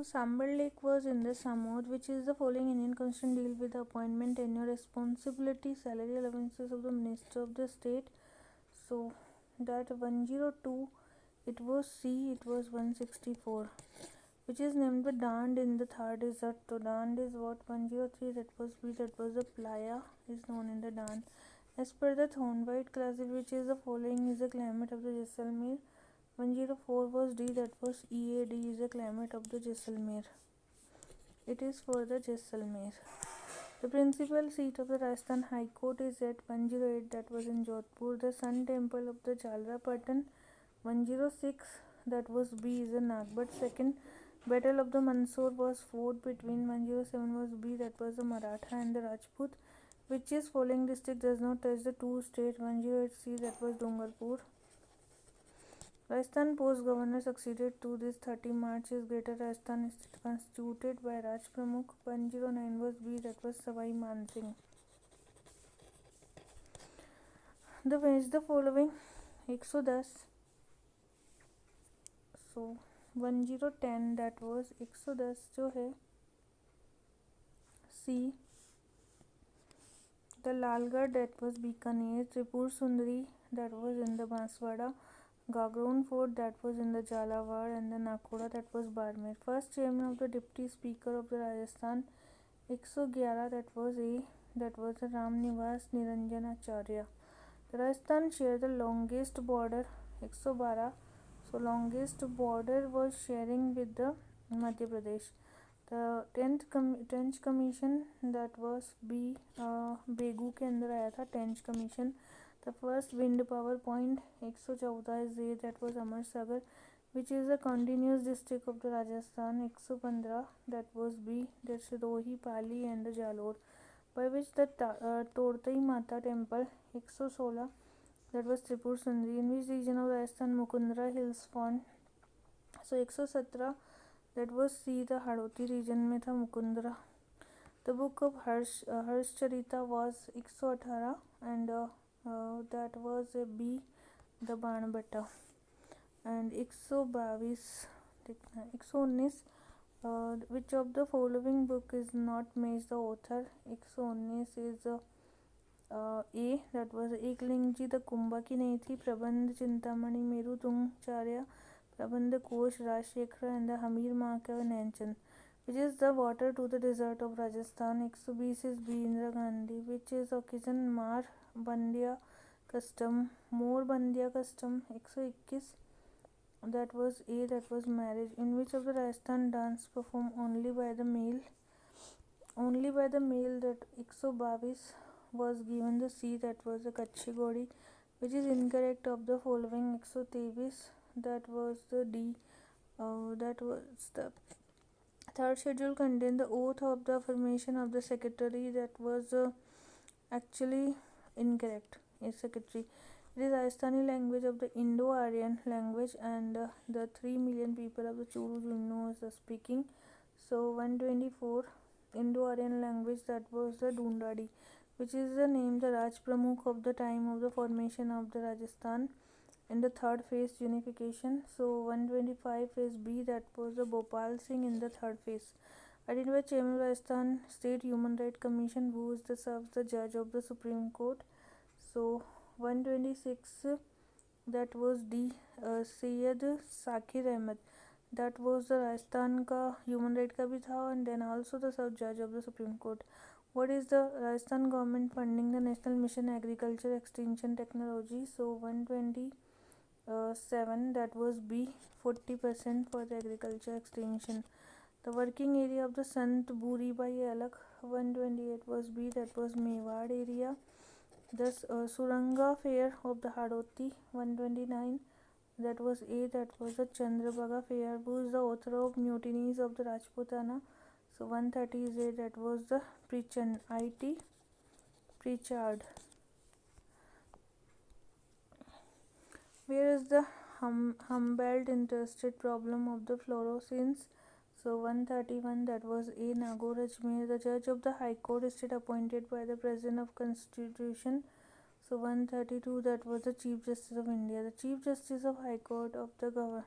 Sambal Lake was in the Samod, which is the following Indian constitution deal with the appointment, tenure, responsibility, salary allowances of the Minister of the State. So that 102, it was C, it was 164, which is named the Dand in the Thar Desert. So Dand is what? 103, that was B, that was the Playa, is known in the Dand. As per the Thornwhite classic, which is the following is the climate of the Jaisalmer. 104 was D, that was EAD is the climate of the Jaisalmer. It is for the Jaisalmer. The principal seat of the Rajasthan High Court is at 108, that was in Jodhpur. The Sun Temple of the Jalra Patan. 106, that was B, is the Nagbat. Second Battle of the Mandsaur was fought between 107 was B, that was the Maratha and the Rajput. Which is following district does not touch the two states. 108 C, that was Dungarpur. Rajasthan post governor succeeded to this 30 March is Greater Rajasthan is constituted by Raj Pramukh. 109 was B, that was Savai Man Singh. The is the following 110. So 1010, that was 110 जो है C. The Lalgarh, that was Bikaner. Tripur Sundari, that was in the Banswara. Gagron Fort, that was in the Jalawar, and the Nakoda, that was Barmer. First chairman of the Deputy Speaker of the Rajasthan. 111, that was A, that was the Ram Nivas Niranjan Acharya. The Rajasthan shared the longest border. 112. So longest border was sharing with the Madhya Pradesh. The 10th commission, that was B, Begu के अंदर आया था 10th commission. The first wind power point 114 is A, that was Amarsagar, which is a continuous district of the Rajasthan. 115, that was B, that's Rohi, Pali and the Jalore, by which the Tortai Mata temple. 116, that was Tripur Sundari. In which region of Rajasthan Mukundra hills found? So 117, that was C, the Hadoti region में था Mukundra. The book of Harshcharita was 118, and that was a B, the Banbata. And 122, 119, which of the following book is not matched the author? 119 is A, that was Ekling ji the Kumbha की नहीं थी. प्रबंध चिंतामणि मेरु तुंगचार्य. प्रबंध कोश Rajshekhar and the Hamir माँ का नैनचंद. Which is the water to the desert of Rajasthan? 120 is B, Indira Gandhi. Which is occasion Mar Bandiya custom, More Bandiya custom? 121, that was A, that was marriage. In which of the Rajasthan dance performed only by the male? Only by the male, that 122 was given the C, that was the Kachhi Godi. Which is incorrect of the following? 123, that was the D, that was the third schedule contained the oath of the affirmation of the secretary. That was actually incorrect. A secretary. It is Rajasthani language of the Indo-Aryan language, and the 3 million people of the Churu Junno is speaking. So 124, Indo-Aryan language, that was the Dundadi, which is the name the Raj Pramukh of the time of the formation of the Rajasthan in the third phase unification. So 125 is B, that was the Bhopal Singh in the third phase. Identified chairman of Rajasthan State Human Rights Commission, who is the serves the judge of the Supreme Court. So 126, that was D, Syed Sakir Ahmed, that was the Rajasthan का human right का भी था, and then also the sub judge of the Supreme Court. What is the Rajasthan government funding the National Mission Agriculture Extension Technology? So 127, that was B, 40% for the agriculture extension. The working area of the Sant Buri Bhai Alak. 128 was B, that was Mewad area. The Suranga fair of the Hadoti. 129, that was A, that was the Chandrabhaga fair. Who is the author of mutinies of the Rajputana? So 130 is A, that was the Pritchard. Where is the Humboldt interstate problem of the fluorescence? So 131, that was A, Nagore Ajmer. The judge of the High Court is state appointed by the President of Constitution. So 132, that was the Chief Justice of India. The Chief Justice of High Court of the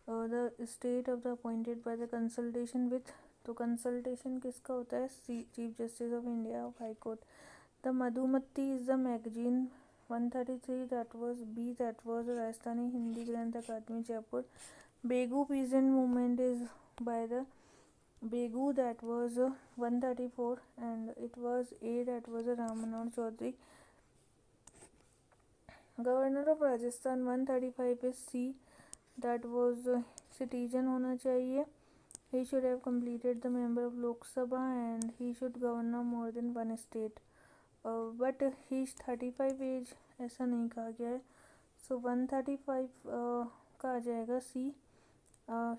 The state of the appointed by the consultation with, तो consultation किसका होता है, chief justice of India of high court. The Madhumati is the magazine. 133 that was B, that was Rajasthani Hindi Granth Academy Jaipur. Begu peasant movement is by the Begu, that was 134, and it was A, that was Ramanath Chaudhary. Governor of Rajasthan 135 is C, that was citizen होना चाहिए. He should have completed the member of Lok Sabha and he should govern more than one state. But he is 35 as ऐसा नहीं कहा गया है. सो 135 का आ जाएगा C.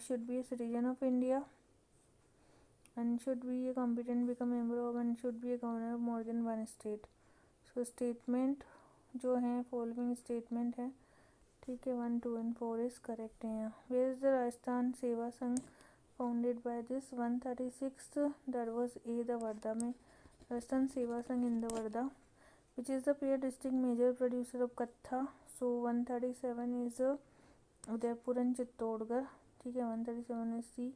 Should be a citizen of India and should be a competent become member of and should be a governor of more than one state. So statement जो है following statement है, ठीक है. 1, 2 and 4 is correct है यहाँ. Where is the Rajasthan सेवा संघ founded by this? 136 that was A, the Wardha में. राजस्थान सेवा संघ in the Wardha, which is the peer district major producer of कत्था. So 137 is Udaipur and Chittorgarh, ठीक है. 137 is C.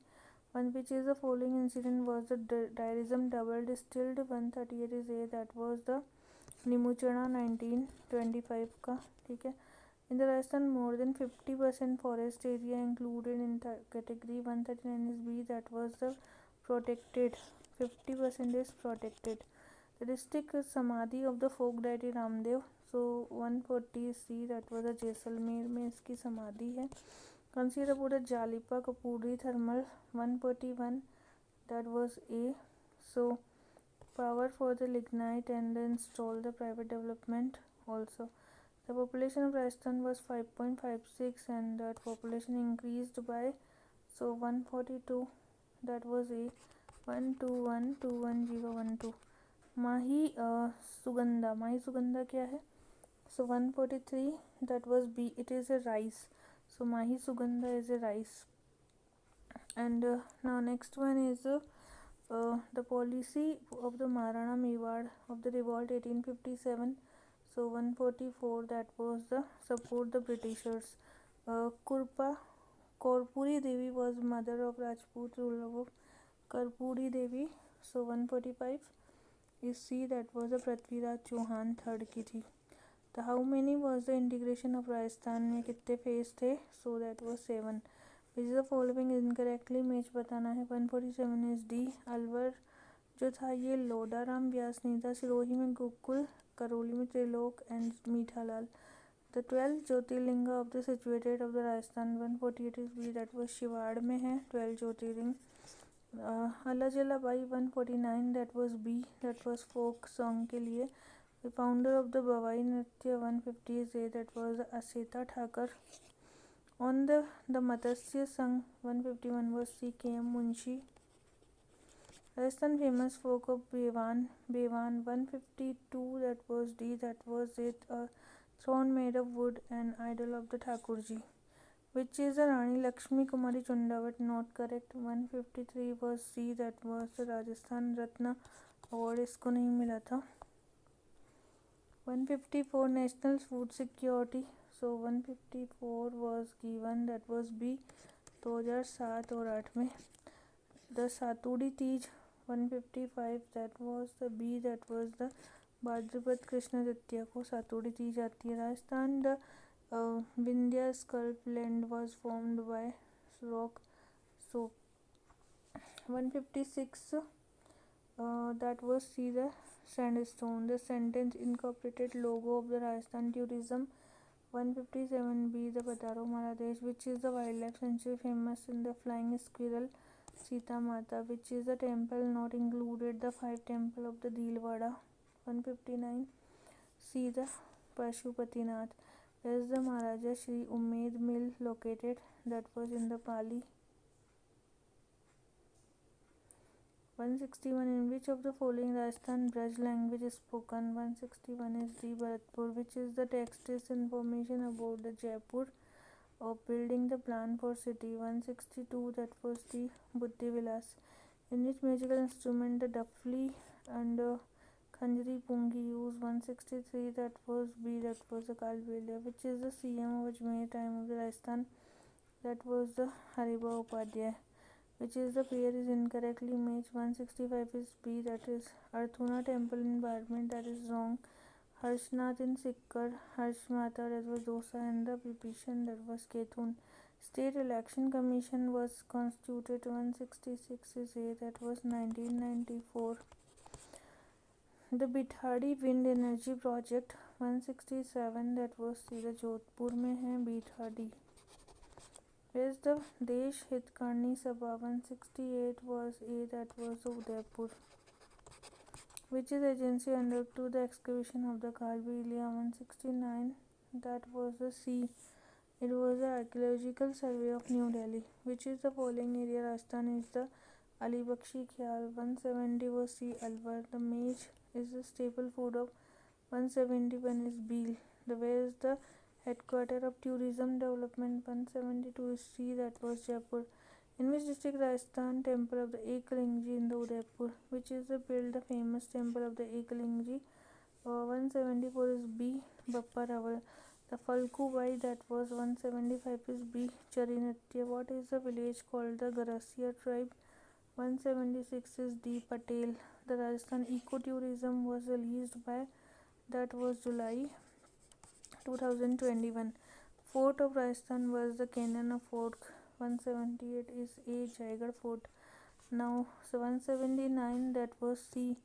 One which is the following incident was the diarism double distilled. 138 is A, that was the निमुचना 1925 का, ठीक है. In the Rajasthan more than 50% forest area included in the category. 139 is B, that was the protected. 50% is protected. The district samadhi of the folk deity Ramdev. So 140 is C, that was a Jaisalmer में इसकी समाधि है. Consider about the Jalipa Kapuri thermal. 141, that was A. So power for the lignite and install the private development also. The population of Rajasthan was 5.56 and that population increased by, so 142, that was A. 1212110. माही सुगंधा क्या है? So 143, that was B, it is a rice. So Mahi Sugandha is a rice. And now next one is the policy of the Maharana Mewar of the revolt 1857. So 144, that was the support the Britishers. Korpuri Devi was mother of Rajput ruler of Karpuri Devi. So 145 is C, that was the Prithviraj Chauhan third की थी. तो how many was the integration of Rajasthan में कितने phase थे? So that was 7. Which is the following incorrectly match बताना है. 147 is D. Alwar जो था ये लोडाराम व्यास नहीं था. सिरोही में गोकुल, करौली में Trilok and Mithalal. The 12 jyotirlinga of the situated of the Rajasthan. 148 is B, that was Shivar में है 12 ज्योतिर्लिंग. अला जला बाई 149, that was B, that was folk song के लिए. The founder of the Bhavai Nritya 150 is A, that was Aseta Thakar. On the Matsya Sangh 151 was C, K.M. Munshi. Rajasthan famous folk of Bewan 152, that was D, that was it, a throne made of wood and idol of the Thakurji. Which is the Rani Lakshmi Kumari Chundawat, not correct. 153 was C, that was the Rajasthan Ratna award, इसको नहीं मिला था. 154 national food security. So 154 was given, that was B, 2007 और 8 में. The Satudi Teej 155, that was the B, that was the भाद्रपद कृष्ण तृतीया को सातुड़ी तीज आती है. Rajasthan the Vindhya Sculpt land was formed by rock. So 156, that was C, the sandstone. The sentence incorporated logo of the Rajasthan tourism. 157B, the Pataro Maharadesh, which is the wildlife sanctuary famous in the flying squirrel Sita Mata, which is the temple not included the 5 temple of the Dilwada. 159 C, the Pashupatinath. Where is the Maharaja Shri Umed Mill located? That was in the Pali. 161, in which of the following Rajasthan Braj language is spoken? 161 is D, Bharatpur. Which is the text is information about the Jaipur of building the plan for city. 162, that was the Buddhi Vilas. In which musical instrument the Dafli and Khanjri Pungi used? 163, that was B, that was the Kalbelia. Which is the CM of Ajmer time of the Rajasthan? that was the Hariba Upadhyay. Which is the pair is incorrectly matched. 165 is B, that is Arthuna Temple Environment, that is wrong. Harshnath in Sikkar, Harshmata, that was Dosa, and the Vipishan, that was Kethun. State Election Commission was constituted. 166 is A, that was 1994. The Bithadi Wind Energy Project 167, that was सीधा जोधपुर में है Bithadi. Where's the Desh Hitkarni Sabha 168 was A, that was Udaipur. Which is agency undertook the excavation of the Kalbi Iliya 169, that was the C. It was the Archaeological Survey of New Delhi. Which is the following area Rajasthan is the Ali Bakshi Khyal 170 was C. Alwar. The maize is the staple food of 171 is Beel. The where is the headquarter of tourism development 172 is C, that was Jaipur. In which district Rajasthan temple of the Eklingi in the Udaipur, which is the build the famous temple of the Eklingi 174 is B, Bappa Rawal. The Falkubai, that was 175 is B, Charinatya. What is the village called the Garasiya tribe 176 is D, Patel. The Rajasthan ecotourism was released by, that was July 2021. Fort of Rajasthan was the Cannon of Fort 178 is A, Jaigarh Fort. Now 179, that was C,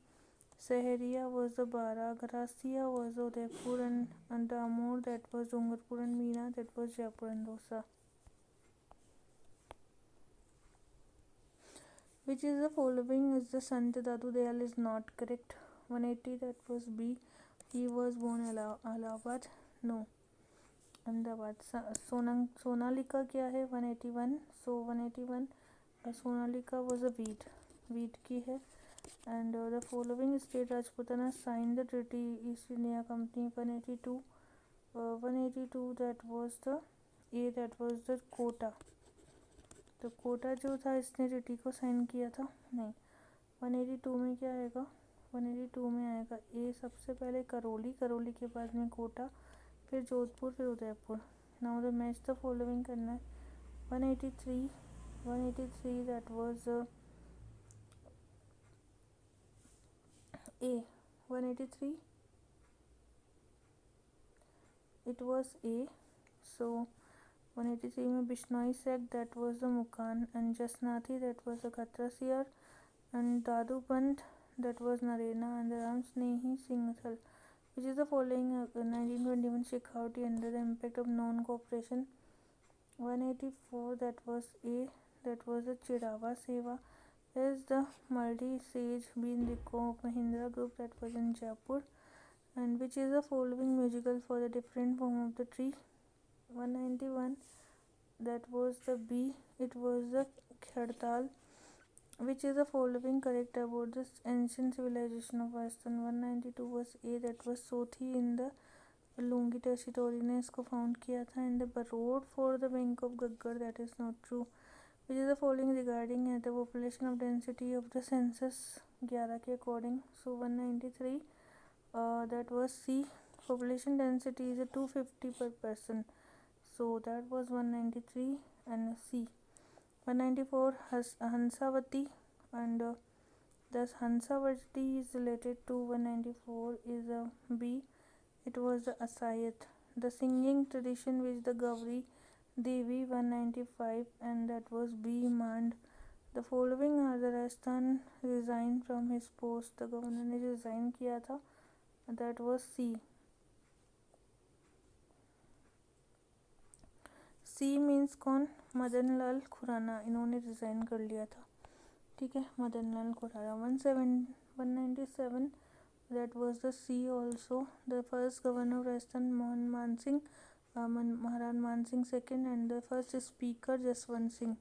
Sahariya was the Bara, Garasiya was the Udaipur, and Amur, that was Dungarpur, and Meena, that was Jaipur and Dosa. Which is the following is the Sant Dadu Dayal is not correct. 180, that was B, he was born Allahabad. No, Ahmedabad. Sonalika क्या है 181. So 181 Sonalika was a wheat की है. And the following state Rajputana signed the treaty East India Company 182. 182 that was the A, that was the Kota. तो कोटा जो था इसने treaty को sign किया था नहीं. 182 में क्या आएगा 182 में आएगा ए सबसे पहले करौली के बाद में कोटा फिर जोधपुर फिर Udaipur. Now the match the following करना है. 183 that was a 183 it was A. So 183 में Bishnoi sect that was the Mukam and Jasnathi that was the Katriyasar and Dadupanth that was Narena and the Ram Snehi Singhal, which is the following 1921 Shekhawati under the impact of non-cooperation. 184 that was A, that was the Chirawa Seva. There is the multi-sage Bindiko Mahindra group that was in Jaipur, and which is the following musical for the different form of the tree. 191 that was the B, it was the Khadtal. Which is the following correct about this ancient civilization of Rajasthan. 192 was A, that was Sothi in the Lungi territory ने इसको found किया था. And the road for the bank of Gaggar, that is not true. Which is the following regarding the population of density of the census 11 के according. So 193 that was C, population density is a 250 per person. So that was 193 and C. 194 Hansavati, and thus Hansavati is related to 194 is a B, it was the Asayat. The singing tradition which the Gauri Devi 195 and that was B, Mand. The following are the Rajasthan resigned from his post. The governor ने resign किया था, that was C. C means कौन मदन लाल खुराना, इन्होंने resign कर लिया था. ठीक है, Madan Lal Khurana. 197 that was the C also. The first governor of Rajasthan Maharaj Man Singh second and the first speaker Jaswant Singh.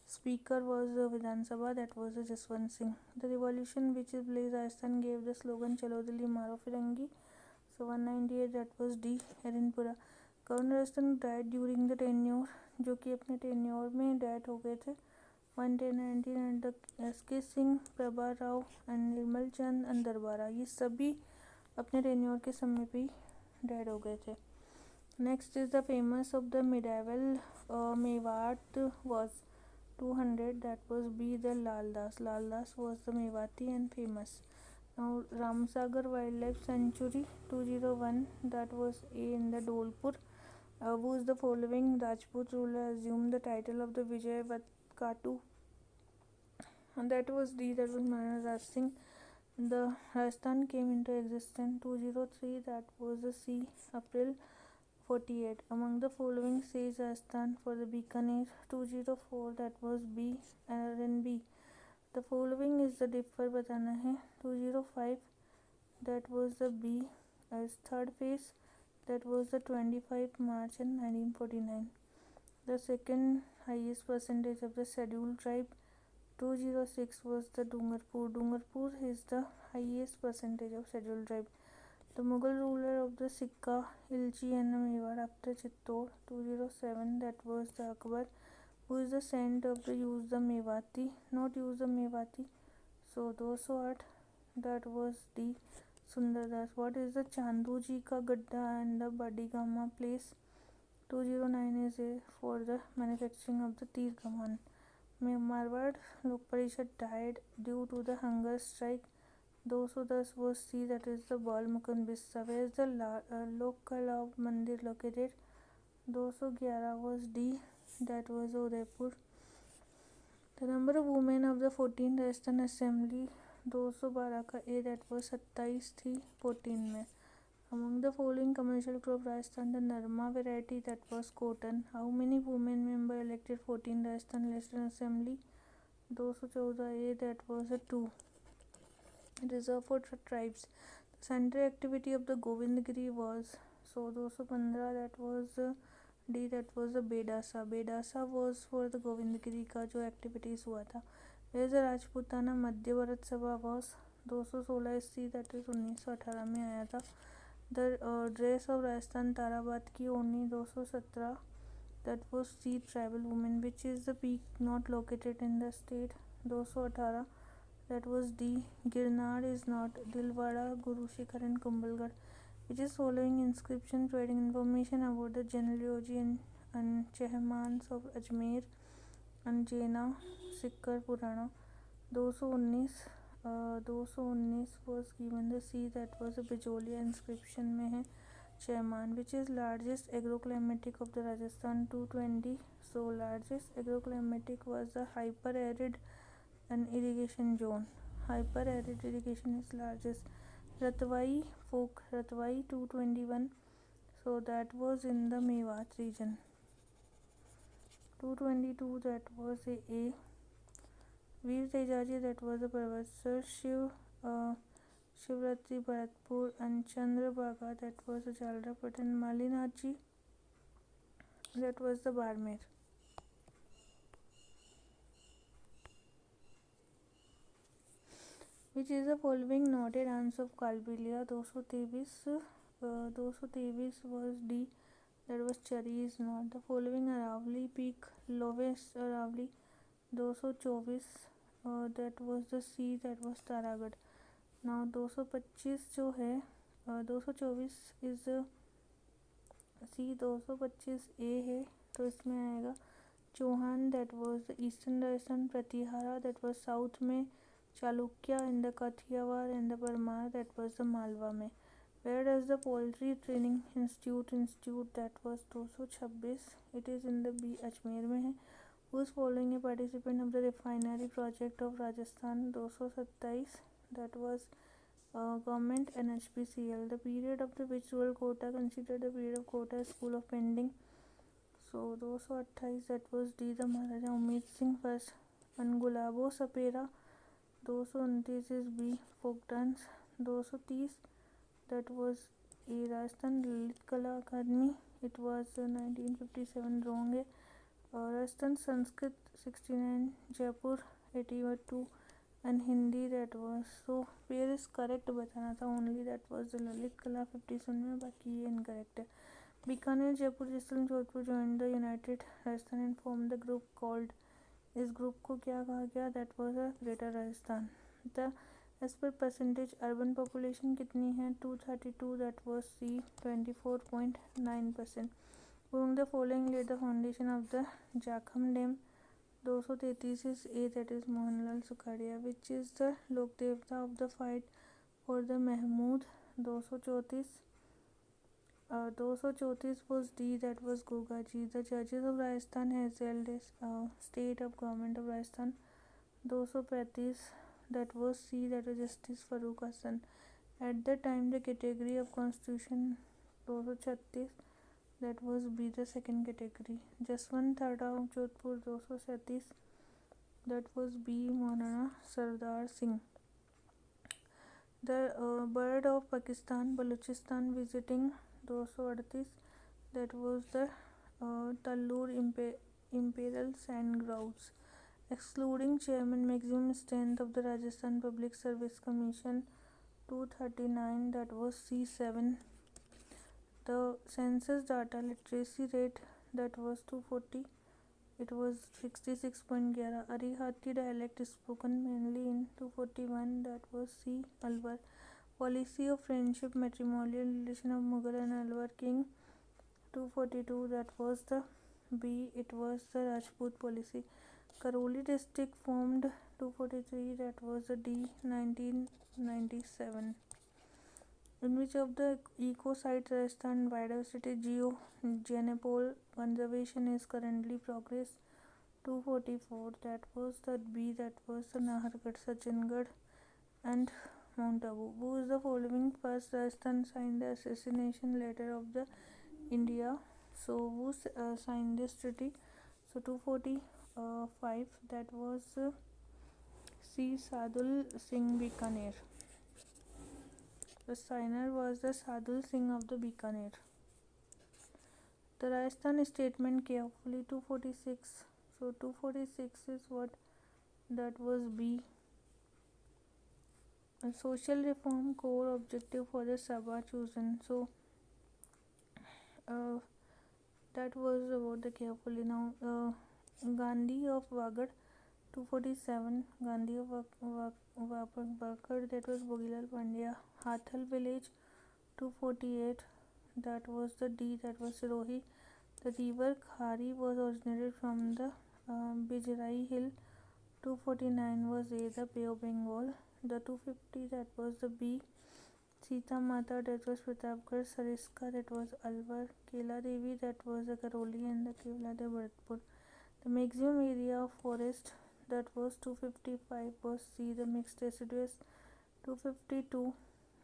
Speaker was Vidhan Sabha, that was Jaswant Singh. The revolution which is blazed Rajasthan gave the slogan Chalo Dilli Maro Firangi. So 198 that was D, Harinpura. Governor Rajasthan died during the tenure, जो कि अपने tenure में death हो गए थे. 119 and S.K. Singh, Prabha Rao and Nirmal Chand and Darbara, ये सभी अपने टेन्योर के समय पे ही डेड हो गए थे. Next is the famous of the medieval Mewat was 200, that was B the Laldas. Laldas was the Mewati and famous. Now Ramsagar Wildlife Sanctuary 201, that was A in the Dolpur. Whose the following Rajput ruler assumed the title of the Vijayavatkatu, and that was D, that was Maharaj Raj Singh. The Rajasthan came into existence 203, that was the C April 48. Among the following says Rajasthan for the Bikaner 204, that was B and B. The following is the differ बताना है 205, that was the B as third phase, that was the 25 March in 1949. The second highest percentage of the scheduled tribe 206 was the Dungarpur. Dungarpur is the highest percentage of scheduled tribe. The Mughal ruler of the Sikka, Ilji and Mewar after Chittor 207, that was the Akbar, who is the saint of the use the Mewati, not use the Mewati. So 208, that was D. Sundardas. What is the Chanduji ka Gadda and the Badigama place? 209 is A for the manufacturing of the Tir Kaman. Marwad Lok Parishad died due to the hunger strike. 210 was C, that is the Bal Mukund Bissa. Where is the Lokalav Mandir located? 211 was D, that was Udaipur. The number of women of the 14th Rajasthan Assembly 212 का A, that was 27 थी 14 में. Among the following commercial crop Rajasthan, the Narma variety, that was cotton. How many women member elected 14 Rajasthan National Assembly? 214 A, that was a 2. Reserve for tribes. The central activity of the Govindgiri was, so 215, that was D, that was the Bedasa. Bedasa was for the Govindgiri का जो activities हुआ था. Where the Rajputana मध्य भारत सभा was 216 C, that is 1918 में आया था. The dress of Rajasthan Tarabat की ओढ़नी 217, that was C tribal women. Which is the peak not located in the state? 218, that was D. Girnar is not. Dilwara, Guru Shikhar and Kumbhalgarh. Which is following inscription providing information about the genealogy and Chehmans of Ajmer and Jaina Sikkar Purana. 219 was given the C, that was a Bijolia inscription में है Chehman. Which is largest agroclimatic of the Rajasthan? 220. So largest agroclimatic was the hyper arid and irrigation zone. Hyper arid irrigation is largest. Ratwai folk Ratwai 221, so that was in the Mewat region. 222, that was A. Veer Tejaji, that was a Professor. Shivratri Bharatpur and Chandrabhaga, that was a Jalrapet, and Malinaji, that was the Barmer. Which is the following noted dance of Kalbilia? 223 was D, that was Chari is not. The following Aravali peak, lowest Aravali 224, that was the C, that was Taragad. Now 225 जो है 224 is C, 225 A है, तो इसमें आएगा Chauhan, that was the eastern Rajasthan. Pratihara, that was south में. Chalukya in the Kathiawar and the Parmar, that was the Malwa में. Where does the poultry training institute that was 226, it is in the B Ajmer में है. Who is following a participant of the refinery project of Rajasthan 227, that was government NHPCL. The period of the which rural quota considered the period of quota school of pending. So 228, that was D, the Maharaja Umid Singh first. And Gulabo Sapera 229 is B, folk dance. 230, that was A, Rajasthan Lalit Kala Academy, it was 1957, wrong है. Rajasthan Sanskrit 69, Jaipur 82, and Hindi, that was, so where is correct बताना था, only that was the Lalit Kala 57 में, बाकी ये incorrect है. Bikaner, Jaipur, Jaisalmer, Jodhpur joined the United Rajasthan and formed the group called, इस group को क्या कहा गया? That was a greater Rajasthan. The as पर परसेंटेज अर्बन पॉपुलेशन कितनी है 232, that was C 24.9%. Whom the following laid the foundation of the Jakham Dam 233 is A, that is Mohanlal Sukhadia. Which is the Lok Devta of the fight for the Mahmud 234 was D, that was Gogaji. The judges of Rajasthan has held a state of government of Rajasthan 235, that was C, that was Justice Farooq Hassan. At the time the category of constitution 236, that was B, the second category. Jaswant Tata of Jodhpur 237, that was B, Maulana Sardar Singh. The bird of Pakistan Balochistan visiting 238, that was the Tallur Imperial Sand Grouse. Excluding chairman, maximum strength of the Rajasthan Public Service Commission 239, that was C7. The census data literacy rate, that was 240, it was 66.11. Arihati dialect is spoken mainly in 241, that was C, Alwar. Policy of friendship matrimonial relation of Mughal and Alwar king 242, that was the B, it was the Rajput policy. Karoli district formed 243, that was the D, 1997. In which of the eco sites Rajasthan biodiversity geogenopole conservation is currently progress 244, that was the B, that was the Nahargarh, Sajjangarh and Mount Abu. Who is the following first Rajasthan signed the assassination letter of the India? So who signed this treaty? So 245, that was C, Sadul Singh Bikaner. The signer was the Sadul Singh of the Bikaner. The Rajasthan statement carefully 246. So 246 is what? That was B. A social reform core objective for the Sabha chosen. So that was about the carefully. Now Gandhi of Wagad 247, Gandhi of Wagad, that was Bogilal Pandya. Hathal village 248, that was the D, that was Sirohi. The river Khari was originated from the Bijrai hill 249 was A, the Bay of Bengal. The 250, that was the B, Sita Mata, that was Pratapgarh. Sariska, that was Alwar. Kela Devi, that was the Karoli, and the Kevla, the Bharatpur. The maximum area of forest, that was 255, was C, the mixed deciduous. 252,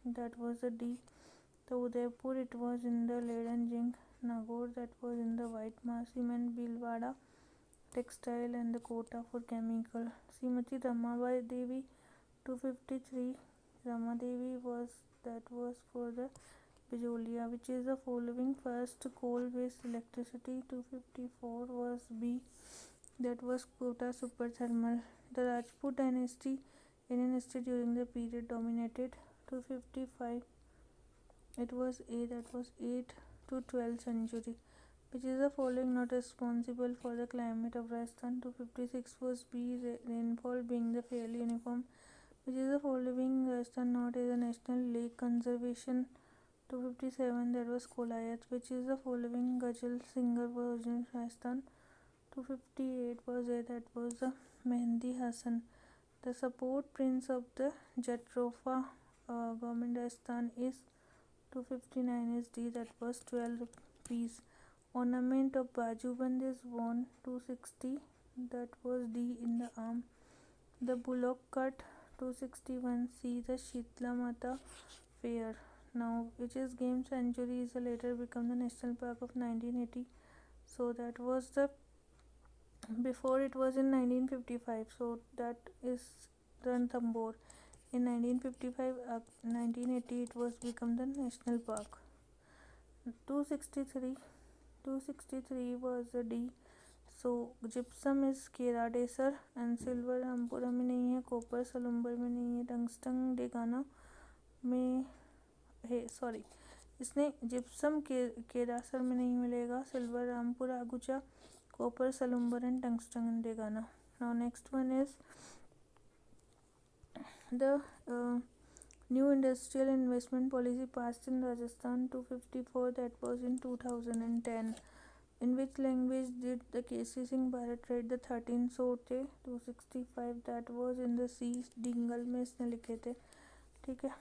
that was the D. The Udaipur, it was in the lead and zinc. Nagaur, that was in the white mass cement. Bhilwara, textile, and the Kota for chemical. Srimati Ramabai Devi 253, Ramadevi was, that was for the Bijolia. Which is the following first coal based electricity 254 was B, that was Kota super thermal. The Rajput dynasty Indian history during the period dominated 255, it was A, that was 8 to 12th century. Which is the following not responsible for the climate of Rajasthan 256 was B, rainfall being the fairly uniform. Which is the following Rajasthan not is a national lake conservation 257, that was Kolayat. Which is the following Ghazal singer was originated in Rajasthan 258 was A, that was the Mehndi Hassan. The support prince of the Jatrofa government Rajasthan is 259 is D, that was 12 rupees. Ornament of Bajuband is worn 260, that was D, in the arm. The bullock cut 261 C, the Shitla Mata fair. Now which is game sanctuary is later become the national park of 1980. So that was the before it was in 1955, so that is Ranthambore. In 1955 1980 it was become the national park. 263 was the D. So gypsum is Keradesar and silver Rampura में नहीं है, copper Salumbar में नहीं है, tungsten Degana में है, sorry इसने gypsum केदासर में नहीं मिलेगा, silver Rampur Agucha, copper Salumbar and tungsten Degana. Now next one is The new industrial investment policy passed in Rajasthan 254, that was in 2010. In which language did the KC Singh Bharat write the 13 सोते 265, that was in the सी डिंगल में इसने लिखे थे. ठीक है.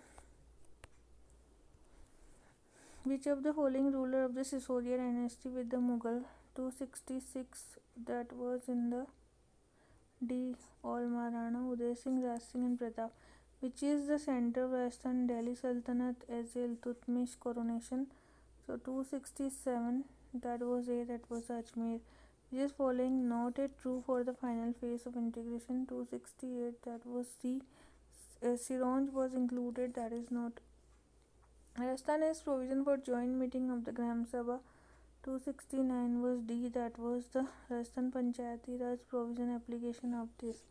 Which of the following ruler of the Sisodia dynasty with the Mughal 266, that was in the D. All Maharana Uday Singh, Raj Singh and Pratap. Which is the center of Rajasthan Delhi Sultanate as Iltutmish coronation? So 267, that was A, that was Ajmer. Which is following not a true for the final phase of integration? 268, that was C. Sironj was included, that is not. Rajasthan has provision for joint meeting of the Gram Sabha. 269 was D, that was the Rajasthan Panchayati Raj provision application of this.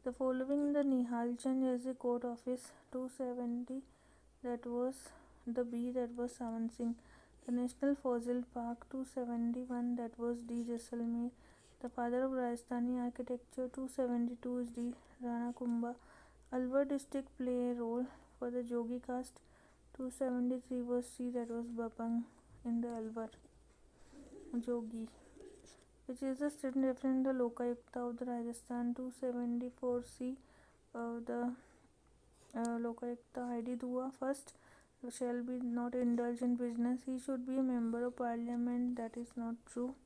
The following the Nihal Chand as a court office. 270, that was the B, that was Sawan Singh. The National Fossil Park 271, that was D, Jaisalmer. The father of Rajasthani architecture 272 is D, Rana Kumbha. Alwar district play a role for the Jogi caste. 273 was C, that was Bapang in the Alwar Jogi. Which is the state referent the Lokayukta of the Rajasthan. 274 C, the Lokayukta Heidi Dua first shall be not indulge in business. He should be a member of parliament, that is not true.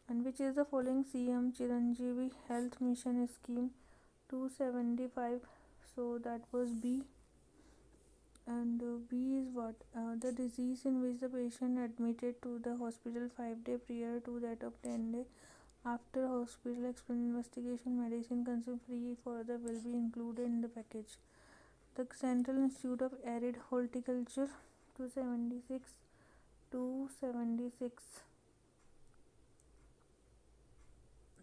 And which is the following CM Chiranjeevi health mission scheme? 275, so that was B. And B is what? The disease in which the patient admitted to the hospital 5 days prior to that of 10 days after hospital investigation, medicine consumed free further will be included in the package. The Central Institute of Arid Horticulture 276,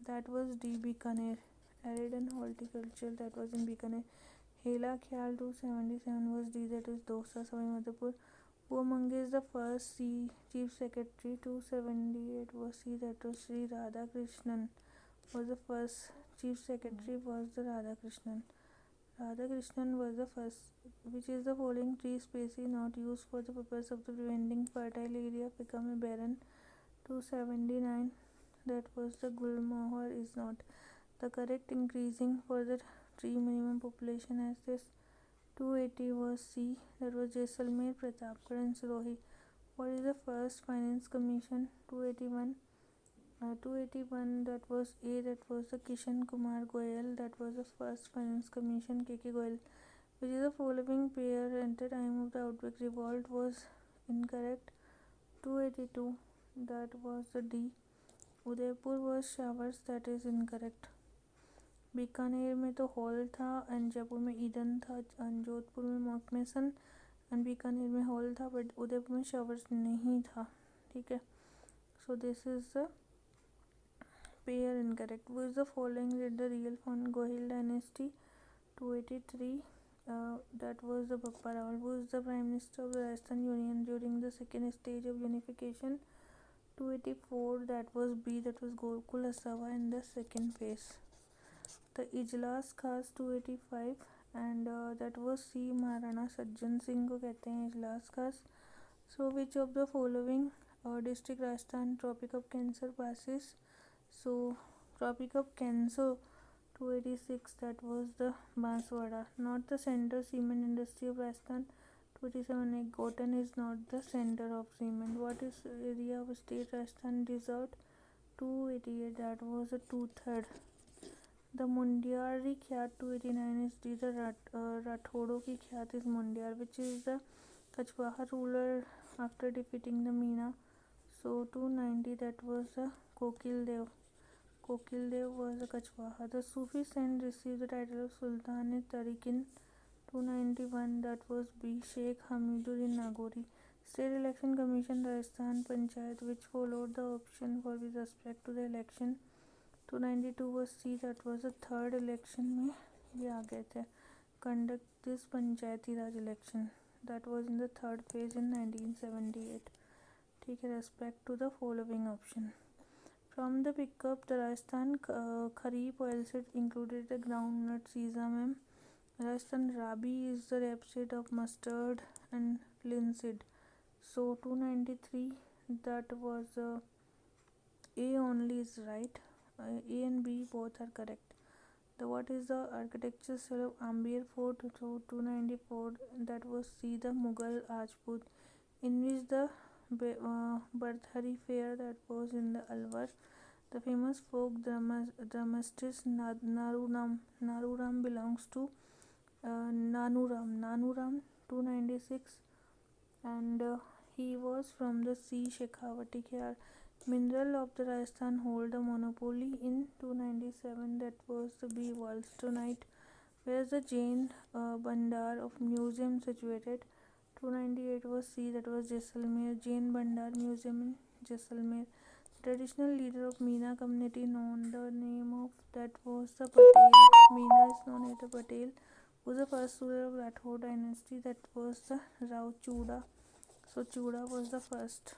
that was D, Bikaner. Arid and horticulture, that was in Bikaner. Hela Khyal 277 was D, that is Dosa, Savai Madhupur. Umange is the first C, Chief Secretary. 278 was C, that was Sri Radhakrishnan was the first. Chief Secretary was the Radhakrishnan. Radhakrishnan was the first. Which is the following tree species not used for the purpose of the preventing fertile area become a barren? 279, that was the Gulmohar is not. The correct increasing for the tree minimum population as this. 280 was C, that was Jaisalmer, Pratapgarh and Sirohi. What is the first finance commission? 281, that was A, that was the Kishan Kumar Goyal, that was the first finance commission. KK Goyal. Which is the following pair at the time of the outbreak revolt was incorrect? 282, that was the D. Udaipur was showers, that is incorrect. Bikaner में तो hall था and Jaipur में Eden था and Jodhpur में मॉकमेसन and Bikaner में hall था but Udaipur में showers नहीं था. ठीक है. So this is the pair incorrect. वो is the following with the real फॉन Gohil dynasty. 283, that was the Bappa Rawal. Who is the Prime Minister of the Rajasthan Union during the second stage of unification? 284, that was B, that was Gokul Asava in the second phase. The Ijlas Khas 285 and that was C, Maharana Sajjan Singh को कहते हैं इजलास खास. So which of the following district Rajasthan Tropic of Cancer passes? So Tropic of Cancer 286, that was the Banswara. Not the center cement industry of Rajasthan. 287, Gotan is not the center of cement. What is area of state Rajasthan desert? 288, that was a 2/3. The Mundyari Khyat 289 is D, the Rathodo ki Khyat is Mundyar. Which is the Kachwaha ruler after defeating the Meena? So 290, that was the Kokil Dev. Kokil Dev was the Kachwaha. The Sufi saint received the title of Sultan-e-Tariqin. 291, that was B, Sheikh Hamiduddin Nagori. State Election Commission Rajasthan Panchayat, which followed the option for with respect to the election. 292 was C, that was the third election में ये आ गए थे. Conduct this Panchayati Raj election, that was in the third phase in 1978. ठीक है. Respect to the following option. From the pickup, the Rajasthan Kharif oilseed included the groundnut sesame Rajasthan Rabi is the rapeseed of mustard and linseed. So 293, that was A only is right. A and B both are correct. The what is the architecture style of Ambir Fort? So 294, that was C, the Mughal Rajput. In which the Barthari fair, that was in the Alwar. The famous folk dramatist Naruram belongs to Nanuram 296, and he was from the C. Shekhawati Khayar. Mineral of the Rajasthan hold a monopoly in 297, that was the B. Wolstonite. Where is the Jain Bandar of museum situated? 298 was C, that was Jaisalmer. Jain Bandar Museum in Jaisalmer. Traditional leader of Meena community known the name of, that was the Patel. Meena is known as the Patel. Was the first ruler of Rathod dynasty, that was the Rao Chuda. So Chuda was the first.